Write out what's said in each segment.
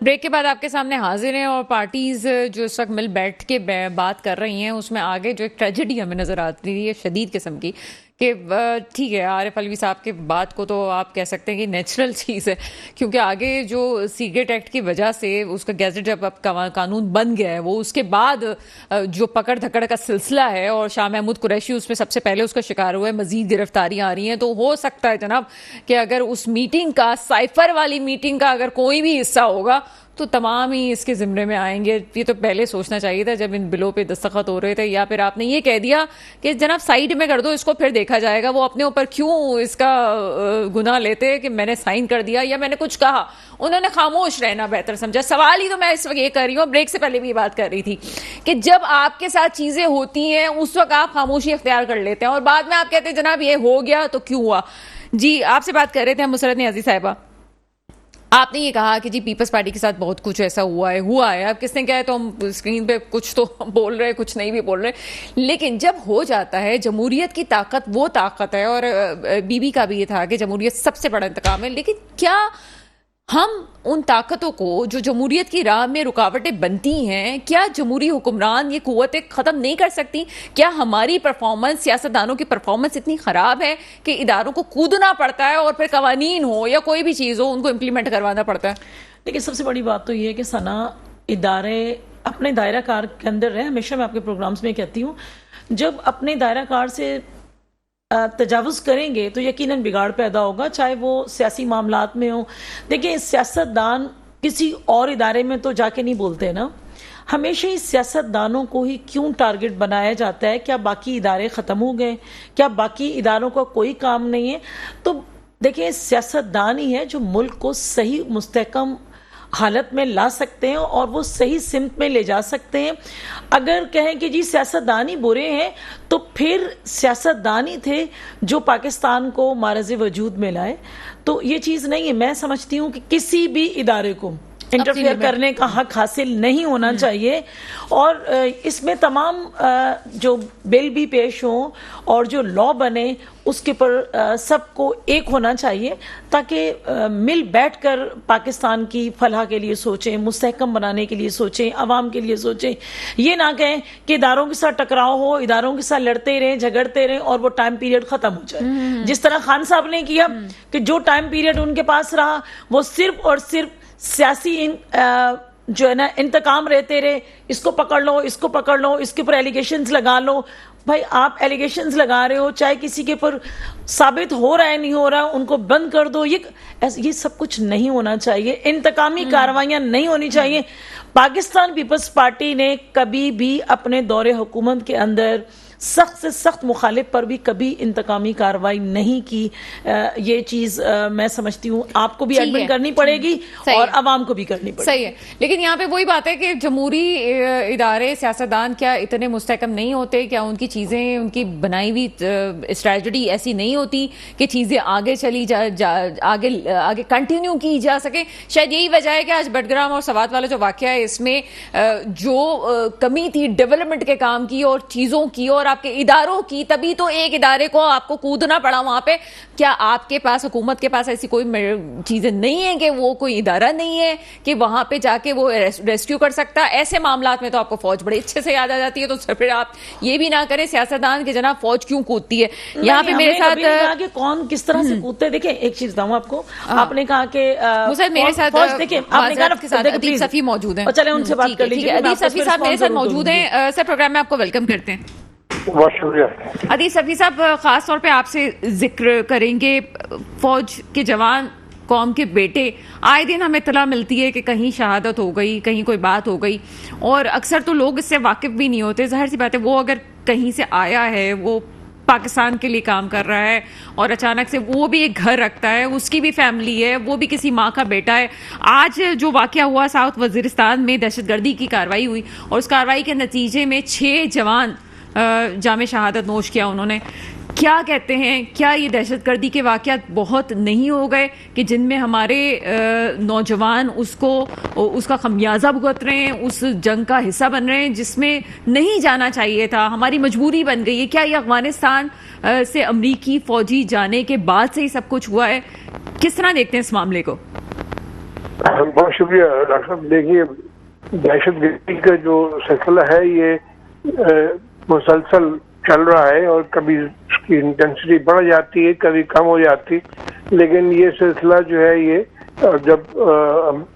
Break के बाद आपके सामने हाजिर हैं और पार्टीज जो इस वक्त मिल बैठ के बात कर रही हैं उसमें आगे जो एक ट्रेजेडी हमें नज़र आती रही है शदीद किस्म की कि ठीक है आरिफ अलवी साहब के बात को तो आप कह सकते हैं कि नेचुरल चीज़ है क्योंकि आगे जो सिगरेट एक्ट की वजह से उसका गैजेट जब अब कानून बन गया है वो उसके बाद जो पकड़ धकड़ का सिलसिला है और शाह महमूद कुरैशी उसमें सबसे पहले उसका शिकार हुआ है, मजीद गिरफ्तारियां आ रही हैं। तो हो सकता है जनाब कि अगर उस मीटिंग का साइफर वाली मीटिंग का अगर कोई भी हिस्सा होगा तो तमाम ही इसके जिम्मे में आएंगे। ये तो पहले सोचना चाहिए था जब इन बिलों पे दस्तखत हो रहे थे, या फिर आपने ये कह दिया कि जनाब साइड में कर दो इसको फिर देखा जाएगा। वो अपने ऊपर क्यों इसका गुनाह लेते कि मैंने साइन कर दिया या मैंने कुछ कहा, उन्होंने खामोश रहना बेहतर समझा। सवाल ही तो मैं इस वक्त ये कर रही हूँ, ब्रेक से पहले भी ये बात कर रही थी कि जब आपके साथ चीजें होती हैं उस वक्त आप खामोशी इख्तियार कर लेते हैं और बाद में आप कहते हैं जनाब ये हो गया तो क्यों हुआ। जी आपसे बात कर रहे थे हम मुसरत नियाज़ी साहिबा, आपने ये कहा कि जी पीपल्स पार्टी के साथ बहुत कुछ ऐसा हुआ है। अब किसने क्या है तो हम स्क्रीन पे कुछ तो बोल रहे हैं कुछ नहीं भी बोल रहे, लेकिन जब हो जाता है जमहूरियत की ताकत वो ताकत है। और बीबी का भी ये था कि जमहूरियत सबसे बड़ा इंतकाम है, लेकिन क्या हम उन ताकतों को जो जमहूरियत की राह में रुकावटें बनती हैं, क्या जमहूरी हुक्मरान ये कुव्वतें ख़त्म नहीं कर सकती? क्या हमारी परफॉर्मेंस, सियासतदानों की परफॉर्मेंस इतनी ख़राब है कि इदारों को कूदना पड़ता है और फिर कवानीन हो या कोई भी चीज़ हो उनको इम्प्लीमेंट करवाना पड़ता है? देखिए सबसे बड़ी बात तो ये है कि सना इदारे अपने दायरा कार के अंदर रहे। हमेशा मैं आपके प्रोग्राम्स में कहती हूँ जब अपने दायरा कार से तजावुज करेंगे तो यकीनन बिगाड़ पैदा होगा, चाहे वो सियासी मामलात में हो। देखिए सियासतदान किसी और इदारे में तो जाके नहीं बोलते ना, हमेशा ही सियासतदानों को ही क्यों टारगेट बनाया जाता है? क्या बाकी इदारे ख़त्म हो गए? क्या बाकी इदारों का कोई काम नहीं है? तो देखिए सियासतदान ही है जो मुल्क को सही मुस्तहकम हालत में ला सकते हैं और वो सही सिमत में ले जा सकते हैं। अगर कहें कि जी सियासतदान ही बुरे हैं तो फिर सियासतदान ही थे जो पाकिस्तान को मारज़ वजूद में लाए, तो ये चीज़ नहीं है। मैं समझती हूँ कि किसी भी इदारे को इंटरफेयर करने का हक हासिल नहीं होना चाहिए और इसमें तमाम जो बिल भी पेश हों और जो लॉ बने उसके ऊपर सबको एक होना चाहिए ताकि मिल बैठकर पाकिस्तान की फलाह के लिए सोचें, मुस्तहकम बनाने के लिए सोचें, अवाम के लिए सोचें। ये ना कहें कि इदारों के साथ टकराव हो, इदारों के साथ लड़ते रहें, झगड़ते रहें और वो टाइम पीरियड खत्म हो जाए। जिस तरह खान साहब ने किया कि जो टाइम पीरियड उनके पास रहा वो सिर्फ और सिर्फ सियासी जो है ना इंतकाम रहते रहे, इसको पकड़ लो, इसको पकड़ लो, इसके ऊपर एलिगेशंस लगा लो। भाई आप एलिगेशंस लगा रहे हो, चाहे किसी के ऊपर साबित हो रहा है नहीं हो रहा, उनको बंद कर दो। ये सब कुछ नहीं होना चाहिए, इंतकामी कार्रवाइयां नहीं होनी चाहिए। पाकिस्तान पीपल्स पार्टी ने कभी भी अपने दौरे हुकूमत के अंदर सख्त से सख्त मुखालिफ पर भी कभी इंतकामी कार्रवाई नहीं की। ये चीज़ मैं समझती हूँ आपको भी एडमिट करनी पड़ेगी और अवाम को भी करनी पड़ेगी। सही है, लेकिन यहाँ पे वही बात है कि जमहूरी इदारे, सियासतदान क्या इतने मुस्तहकम नहीं होते? क्या उनकी चीज़ें, उनकी बनाई हुई स्ट्रेटजी ऐसी नहीं होती कि चीज़ें आगे चली आगे कंटिन्यू की जा सके? शायद यही वजह है कि आज बटग्राम और सवात वाला जो वाक़या है इसमें जो कमी थी डेवलपमेंट के काम की और चीज़ों की और आपके इदारों की, तभी तो एक इदारे को आपको कूदना पड़ा वहां पे। क्या आपके पास, हुकूमत के पास ऐसी कोई चीजें नहीं है कि वो कोई इदारा नहीं है कि वहां पे जाके वो रेस्क्यू कर सकता? ऐसे मामलात में तो आपको फौज बड़े अच्छे से याद आ जाती है। तो फिर आप ये भी ना करें सियासतदान के जनाब फौज क्यों कूदती है यहाँ पे मेरे साथ कि कौन किस तरह से कूदते हैं। देखिए एक चीज बताऊं आपको, आपने कहा कि मेरे साथ देखिए अदीब सफी मौजूद है, चले उनसे बात कर लीजिए। अदीब सफी साहब मेरे साथ मौजूद है। सर प्रोग्राम में आपको वेलकम करते हैं। बहुत शुक्रिया। अदीब सफी साहब खास तौर पे आपसे जिक्र करेंगे, फौज के जवान, कौम के बेटे, आए दिन हमें इत्तला मिलती है कि कहीं शहादत हो गई, कहीं कोई बात हो गई और अक्सर तो लोग इससे वाकिफ भी नहीं होते। जाहिर सी बात है वो अगर कहीं से आया है, वो पाकिस्तान के लिए काम कर रहा है और अचानक से वो भी एक घर रखता है, उसकी भी फैमिली है, वो भी किसी माँ का बेटा है। आज जो वाक़या हुआ साउथ वजीरिस्तान में दहशतगर्दी की कार्रवाई हुई और उस कार्रवाई के नतीजे में 6 जवान जामे शहादत नोश किया उन्होंने। क्या कहते हैं, क्या ये दहशतगर्दी के वाक़यात बहुत नहीं हो गए कि जिनमें हमारे नौजवान उसका खमियाजा भुगत रहे हैं, उस जंग का हिस्सा बन रहे हैं जिसमें नहीं जाना चाहिए था, हमारी मजबूरी बन गई है? क्या ये अफगानिस्तान से अमरीकी फौजी जाने के बाद से ही सब कुछ हुआ है? किस तरह देखते हैं इस मामले को? बहुत शुक्रिया डॉक्टर साहब। देखिए, दहशतगर्दी का जो सिलसिला है ये मुसलसल चल रहा है और कभी उसकी इंटेंसिटी बढ़ जाती है, कभी कम हो जाती है, लेकिन ये सिलसिला जो है ये जब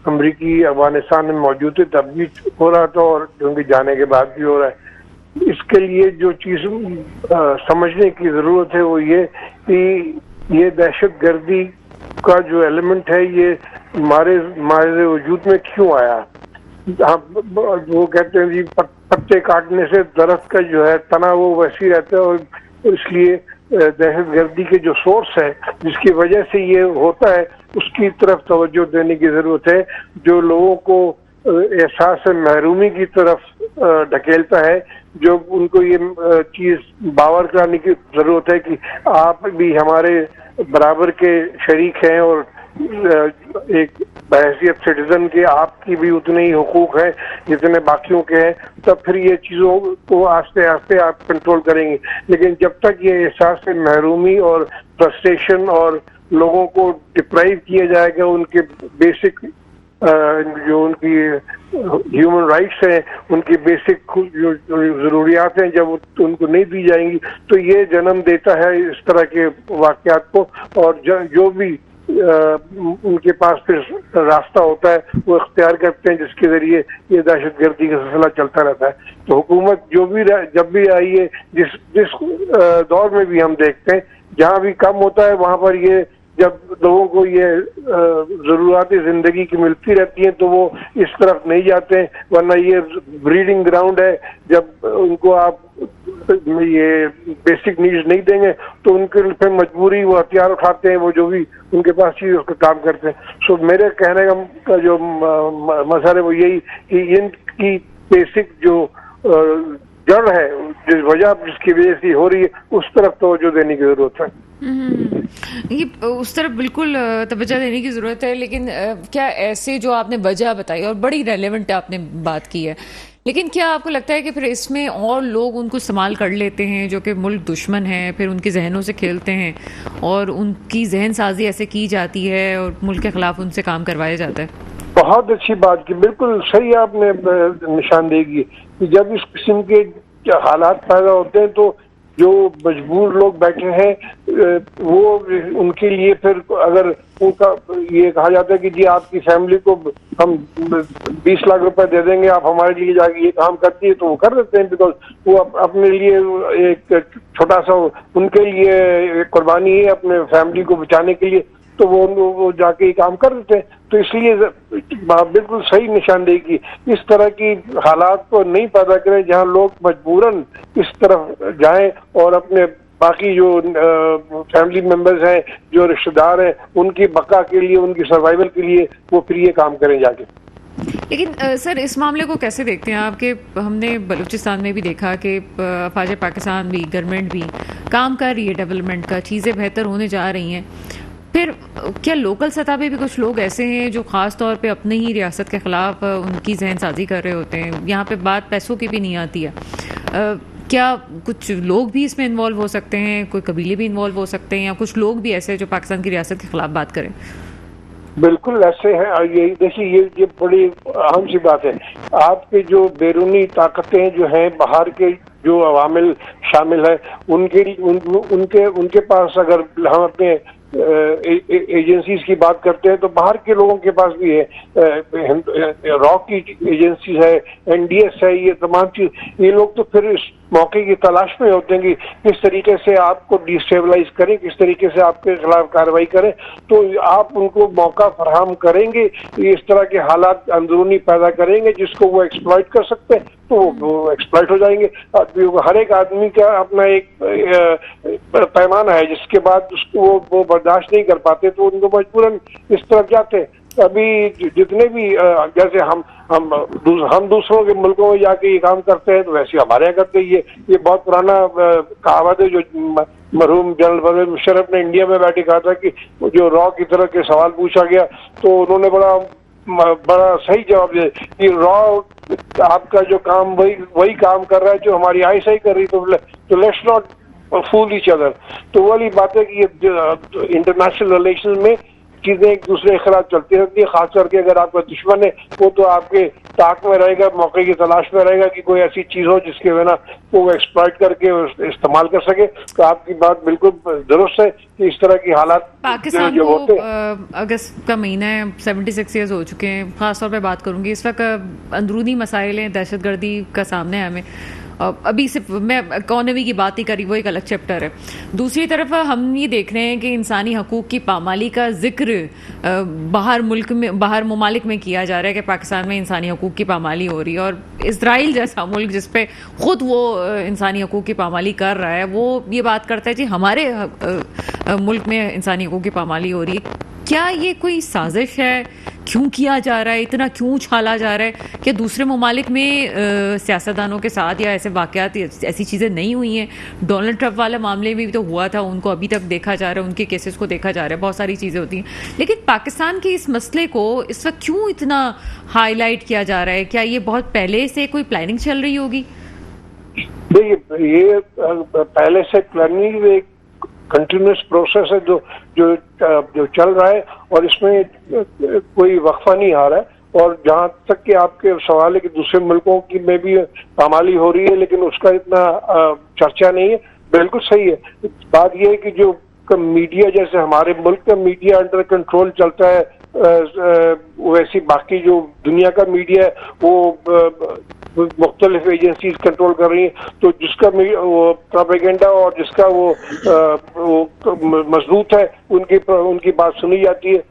अमरीकी अफगानिस्तान में मौजूद थे तब भी हो रहा था और उनके जाने के बाद भी हो रहा है। इसके लिए जो चीज समझने की जरूरत है वो ये कि ये दहशतगर्दी का जो एलिमेंट है ये हमारे हमारे वजूद में क्यों आया। वो कहते हैं जी पत्ते काटने से दरख्त का जो है तना वो वैसी रहता है, और इसलिए दहशतगर्दी के जो सोर्स है जिसकी वजह से ये होता है उसकी तरफ तवज्जो देने की जरूरत है, जो लोगों को एहसास महरूमी की तरफ ढकेलता है, जो उनको ये चीज बावर कराने की जरूरत है कि आप भी हमारे बराबर के शरीक हैं और एक बहैसियत सिटीजन के आपकी भी उतने ही हुकूक हैं जितने बाकियों के हैं। तब फिर ये चीज़ों को आस्ते आस्ते आप कंट्रोल करेंगे। लेकिन जब तक ये एहसास से महरूमी और फ्रस्ट्रेशन और लोगों को डिप्राइव किया जाएगा उनके बेसिक जो उनकी ह्यूमन राइट्स हैं, उनकी बेसिक जो ज़रूरियात हैं, जब उनको नहीं दी जाएंगी तो ये जन्म देता है इस तरह के वाक़यात को। और जो भी उनके पास फिर रास्ता होता है वो इख्तियार करते हैं जिसके जरिए ये दहशतगर्दी का सिलसिला चलता रहता है। तो हुकूमत जब भी आई है, जिस दौर में भी हम देखते हैं, जहाँ भी कम होता है वहाँ पर ये जब लोगों को ये ज़रूरत ज़िंदगी की मिलती रहती हैं तो वो इस तरफ नहीं जाते हैं, वरना ये ब्रीडिंग ग्राउंड है। जब उनको आप ये बेसिक नीड्स नहीं देंगे तो उनके फिर मजबूरी वो हथियार उठाते हैं, वो जो भी उनके पास चीज उसका काम करते हैं। सो मेरे कहने का जो मसला है वो यही कि इनकी बेसिक जो जड़ है, जिस वजह जिसकी वजह से हो रही है, उस तरफ तवज्जो देने की जरूरत है। ये उस तरफ बिल्कुल तवज्जो देने की ज़रूरत है। लेकिन क्या ऐसे जो आपने वजह बताई और बड़ी रेलेवेंट आपने बात की है, लेकिन क्या आपको लगता है कि फिर इसमें और लोग उनको इस्तेमाल कर लेते हैं जो कि मुल्क दुश्मन है, फिर उनके जहनों से खेलते हैं और उनकी जहन साजी ऐसे की जाती है और मुल्क के खिलाफ उनसे काम करवाया जाता है? बहुत अच्छी बात की, बिल्कुल सही आपने निशानदेही की कि जब इस किस्म के हालात पैदा होते हैं तो जो मजबूर लोग बैठे हैं वो उनके लिए फिर अगर उनका ये कहा जाता है कि जी आपकी फैमिली को हम 20 लाख रुपए दे देंगे, आप हमारे लिए जाके ये काम करती है, तो वो कर देते हैं, बिकॉज वो अपने लिए एक छोटा सा उनके लिए कुर्बानी है अपने फैमिली को बचाने के लिए, तो वो जाके ये काम कर देते हैं। तो इसलिए बिल्कुल सही निशानदेही की, इस तरह की हालात को नहीं पैदा करें जहां लोग मजबूरन इस तरफ जाएं और अपने बाकी जो फैमिली मेंबर्स हैं, जो रिश्तेदार हैं, उनकी बका के लिए, उनकी सर्वाइवल के लिए वो फिर ये काम करें जाके। लेकिन सर इस मामले को कैसे देखते हैं आप? कि हमने बलूचिस्तान में भी देखा कि अफवाज पाकिस्तान भी, गवर्नमेंट भी काम कर रही है डेवलपमेंट का, चीज़ें बेहतर होने जा रही हैं, फिर क्या लोकल सतह पे भी कुछ लोग ऐसे हैं जो ख़ास तौर पे अपनी ही रियासत के ख़िलाफ़ उनकी जहन साजी कर रहे होते हैं? यहाँ पे बात पैसों की भी नहीं आती है। क्या कुछ लोग भी इसमें इन्वॉल्व हो सकते हैं, कोई कबीले भी इन्वॉल्व हो सकते हैं, या कुछ लोग भी ऐसे जो पाकिस्तान की रियासत के ख़िलाफ़ बात करें? बिल्कुल ऐसे हैं। ये देखिए, ये बड़ी अहम सी बात है। आपके जो बैरूनी ताकतें जो हैं, बाहर के जो अवामिल शामिल है, उनके पास अगर हम अपने एजेंसीज की बात करते हैं तो बाहर के लोगों के पास भी है, रॉ की एजेंसीज है, एनडीएस है, ये तमाम चीज, ये लोग तो फिर इस मौके की तलाश में होते हैं कि किस तरीके से आपको डिस्टेबलाइज करें, किस तरीके से आपके खिलाफ कार्रवाई करें। तो आप उनको मौका फराहम करेंगे, इस तरह के हालात अंदरूनी पैदा करेंगे जिसको वो एक्सप्लॉइट कर सकते हैं, तो वो एक्सप्लॉइट हो जाएंगे। हर एक आदमी का अपना एक पैमाना है जिसके बाद उसको वो बर्दाश्त नहीं कर पाते, तो उनको मजबूरन इस तरफ जाते हैं। अभी जितने भी जैसे हम दूसरों के मुल्कों में जाके ये काम करते हैं, तो वैसे हमारे यहाँ करते हैं। ये बहुत पुराना कहावत है जो मरहूम जनरल परवेज मुशर्रफ ने इंडिया में बैठे कहा था कि जो रॉ की तरह के सवाल पूछा गया तो उन्होंने बड़ा सही जवाब दिया कि रॉ आपका जो काम वही काम कर रहा है जो हमारी आई सही कर रही, तो let's not fool each other. तो वाली बात है कि इंटरनेशनल रिलेशन में चीजें एक दूसरे के खिलाफ चलती रहती है। खास करके अगर आपका दुश्मन है वो तो आपके ताक में रहेगा, मौके की तलाश में रहेगा कि कोई ऐसी चीज हो जिसके बिना वो एक्सप्लॉइट करके इस्तेमाल कर सके। तो आपकी बात बिल्कुल दुरुस्त है कि इस तरह की हालात पाकिस्तान जो को होते हैं। अगस्त का महीना है, 76 ईयर्स हो चुके हैं। खासतौर पे बात करूंगी इस वक्त अंदरूनी मसाइल हैं, दहशतगर्दी का सामने है हमें। अभी सिर्फ मैं इकॉनमी की बात ही करी, वो एक अलग चैप्टर है। दूसरी तरफ हम ये देख रहे हैं कि इंसानी हकूक़ की पामाली का जिक्र बाहर ममालिक में किया जा रहा है कि पाकिस्तान में इंसानी हकूक़ की पामाली हो रही है, और इसराइल जैसा मुल्क जिस पे खुद वो इंसानी हकूक़ की पामाली कर रहा है वो ये बात करता है जी हमारे मुल्क में इंसानी हकूक़ की पामाली हो रही है। क्या ये कोई साजिश है? क्यों किया जा रहा है? इतना क्यों उछाला जा रहा है कि दूसरे ममालिक में सियासतदानों के साथ या ऐसे वाक़यात, ऐसी चीज़ें नहीं हुई हैं? डोनाल्ड ट्रंप वाला मामले में भी तो हुआ था, उनको अभी तक देखा जा रहा है, उनके केसेस को देखा जा रहा है, बहुत सारी चीज़ें होती हैं। लेकिन पाकिस्तान के इस मसले को इस वक्त क्यों इतना हाईलाइट किया जा रहा है? क्या ये बहुत पहले से कोई प्लानिंग चल रही होगी? ये पहले से प्लानिंग एक कंटिन्यूस प्रोसेस है जो जो जो चल रहा है, और इसमें कोई वक्फा नहीं आ रहा है। और जहां तक कि आपके सवाल है कि दूसरे मुल्कों की में भी पामाली हो रही है लेकिन उसका इतना चर्चा नहीं है, बिल्कुल सही है। बात यह है कि जो मीडिया, जैसे हमारे मुल्क का मीडिया अंडर कंट्रोल चलता है, वैसी बाकी जो दुनिया का मीडिया है वो मुख्तलिफ एजेंसीज कंट्रोल कर रही हैं। तो जिसका वो प्रोपेगेंडा और जिसका वो मजबूत है उनकी बात सुनी जाती है।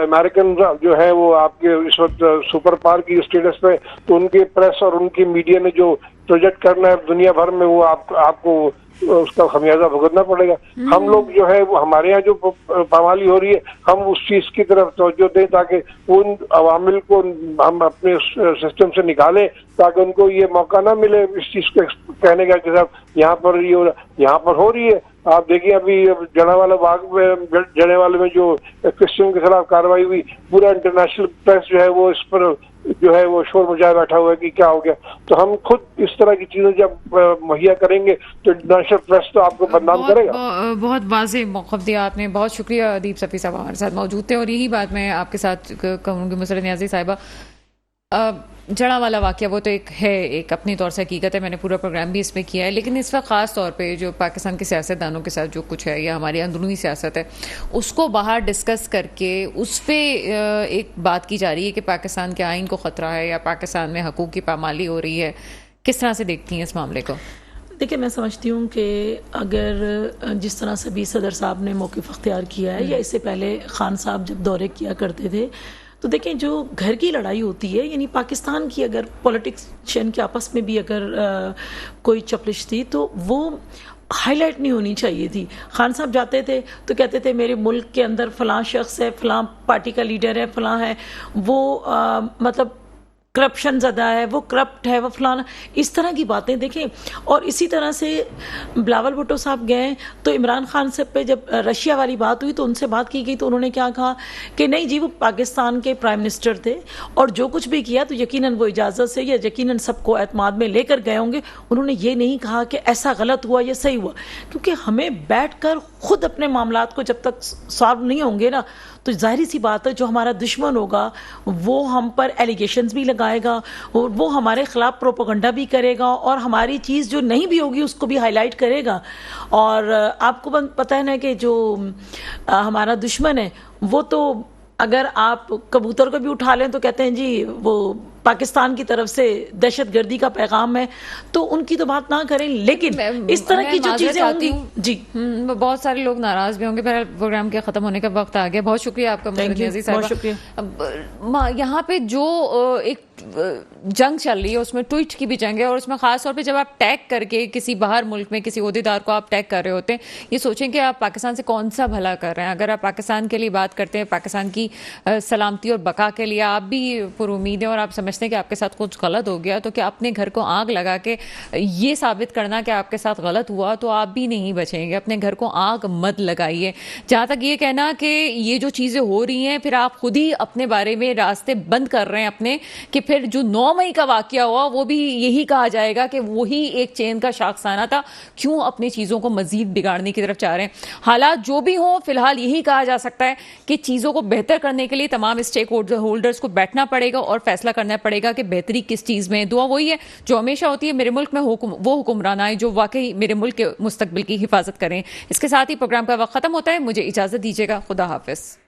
अमेरिकन जो है वो आपके इस वक्त सुपर पावर की स्टेटस पे, तो उनके प्रेस और उनकी मीडिया ने जो प्रोजेक्ट करना है दुनिया भर में वो आपको उसका खमियाजा भुगतना पड़ेगा। हम लोग जो है वो हमारे यहाँ जो पामाली हो रही है हम उस चीज की तरफ तवज्जो दें ताकि उन अवामिल को हम अपने सिस्टम से निकालें, ताकि उनको ये मौका ना मिले इस चीज को कहने का कि साहब यहाँ पर ये यहाँ पर हो रही है। आप देखिए अभी जनावाला बाग में, जनेवाले में जो क्रिश्चियन के खिलाफ कार्रवाई हुई, पूरा इंटरनेशनल प्रेस जो है वो इस पर जो है वो शोर मचाए बैठा हुआ है कि क्या हो गया। तो हम खुद इस तरह की चीजें जब मुहैया करेंगे तो इंटरनेशनल प्रेस तो आपको बदनाम करेगा। बहुत वाज़ेह मौक़िफ़ दिया आपने, बहुत शुक्रिया। अदीब सफ़ी साहब हमारे साथ मौजूद थे, और यही बात मैं आपके साथ कहूँगी मुसरत नियाज़ी साहिबा। जड़ावाला वाक़या वो तो एक अपनी तौर से हकीकत है, मैंने पूरा प्रोग्राम भी इसमें किया है, लेकिन इस वक्त ख़ास तौर पे जो पाकिस्तान के सियासतदानों के साथ जो कुछ है या हमारी अंदरूनी सियासत है उसको बाहर डिस्कस करके उस पर एक बात की जा रही है कि पाकिस्तान के आइन को ख़तरा है या पाकिस्तान में हकूक़ की पामाली हो रही है। किस तरह से देखती हैं इस मामले को? देखिए, मैं समझती हूँ कि अगर जिस तरह से भी सदर साहब ने मौक़िफ़ अख्तियार किया है, या इससे पहले खान साहब जब दौरे किया करते थे, तो देखें जो घर की लड़ाई होती है, यानी पाकिस्तान की अगर पॉलिटिशियन के आपस में भी अगर कोई चपलिश थी तो वो हाईलाइट नहीं होनी चाहिए थी। खान साहब जाते थे तो कहते थे मेरे मुल्क के अंदर फ़लाँ शख्स है, फ़लाँ पार्टी का लीडर है, फ़लाँ है, वो मतलब करप्शन ज़्यादा है, वो करप्ट है, वो फलाना, इस तरह की बातें देखें। और इसी तरह से बिलावल भुट्टो साहब गए तो इमरान खान से पे जब रशिया वाली बात हुई तो उनसे बात की गई तो उन्होंने क्या कहा कि नहीं जी वो पाकिस्तान के प्राइम मिनिस्टर थे और जो कुछ भी किया तो यकीनन वो इजाज़त से या यकीनन सबको एतमाद में लेकर गए होंगे। उन्होंने ये नहीं कहा कि ऐसा गलत हुआ या सही हुआ, क्योंकि हमें बैठकर खुद अपने मामलात को जब तक सॉल्व नहीं होंगे ना तो जाहिर सी बात है जो हमारा दुश्मन होगा वो हम पर एलिगेशंस भी लगाएगा और वो हमारे खिलाफ प्रोपेगेंडा भी करेगा और हमारी चीज़ जो नहीं भी होगी उसको भी हाईलाइट करेगा। और आपको पता है ना कि जो हमारा दुश्मन है वो तो अगर आप कबूतर को भी उठा लें तो कहते हैं जी वो पाकिस्तान की तरफ से दहशतगर्दी का पैगाम है, तो उनकी तो बात ना करें। लेकिन इस तरह की जो चीजें होंगी जी बहुत सारे लोग नाराज भी होंगे। पर प्रोग्राम के खत्म होने का वक्त आ गया। बहुत शुक्रिया आपका, बहुत शुक्रिया। यहाँ पे जो एक जंग चल रही है उसमें ट्वीट की भी जंग है, और उसमें खास तौर पे जब आप टैग करके किसी बाहर मुल्क में किसी ओहदेदार को आप टैग कर रहे होते हैं, ये सोचें कि आप पाकिस्तान से कौन सा भला कर रहे हैं। अगर आप पाकिस्तान के लिए बात करते हैं, पाकिस्तान की सलामती और बका के लिए, आप भी पुरुमीद हैं और आप समझते समझते हैं कि आपके साथ कुछ गलत हो गया तो क्या अपने घर को आग लगा के ये साबित करना कि आपके साथ गलत हुआ तो आप भी नहीं बचेंगे। अपने घर को आग मत लगाइए। जहाँ तक ये कहना कि ये जो चीज़ें हो रही हैं फिर आप खुद ही अपने बारे में रास्ते बंद कर रहे हैं अपने, कि फिर जो 9 मई का वाकया हुआ वो भी यही कहा जाएगा कि वही एक चेन का शाखसाना था, क्यों अपनी चीज़ों को मजीद बिगाड़ने की तरफ चाह रहे हैं। हालात जो भी हों, फिलहाल यही कहा जा सकता है कि चीज़ों को बेहतर करने के लिए तमाम स्टेक होल्डर्स को बैठना पड़ेगा और फैसला करना पड़ेगा कि बेहतरी किस चीज़ में है। दुआ वही है जो हमेशा होती है, मेरे मुल्क में वो हुक्मरान आए जो वाकई मेरे मुल्क के मुस्तकबिल की हिफाजत करें। इसके साथ ही प्रोग्राम का वक्त खत्म होता है। मुझे इजाज़त दीजिएगा। खुदा हाफिज़।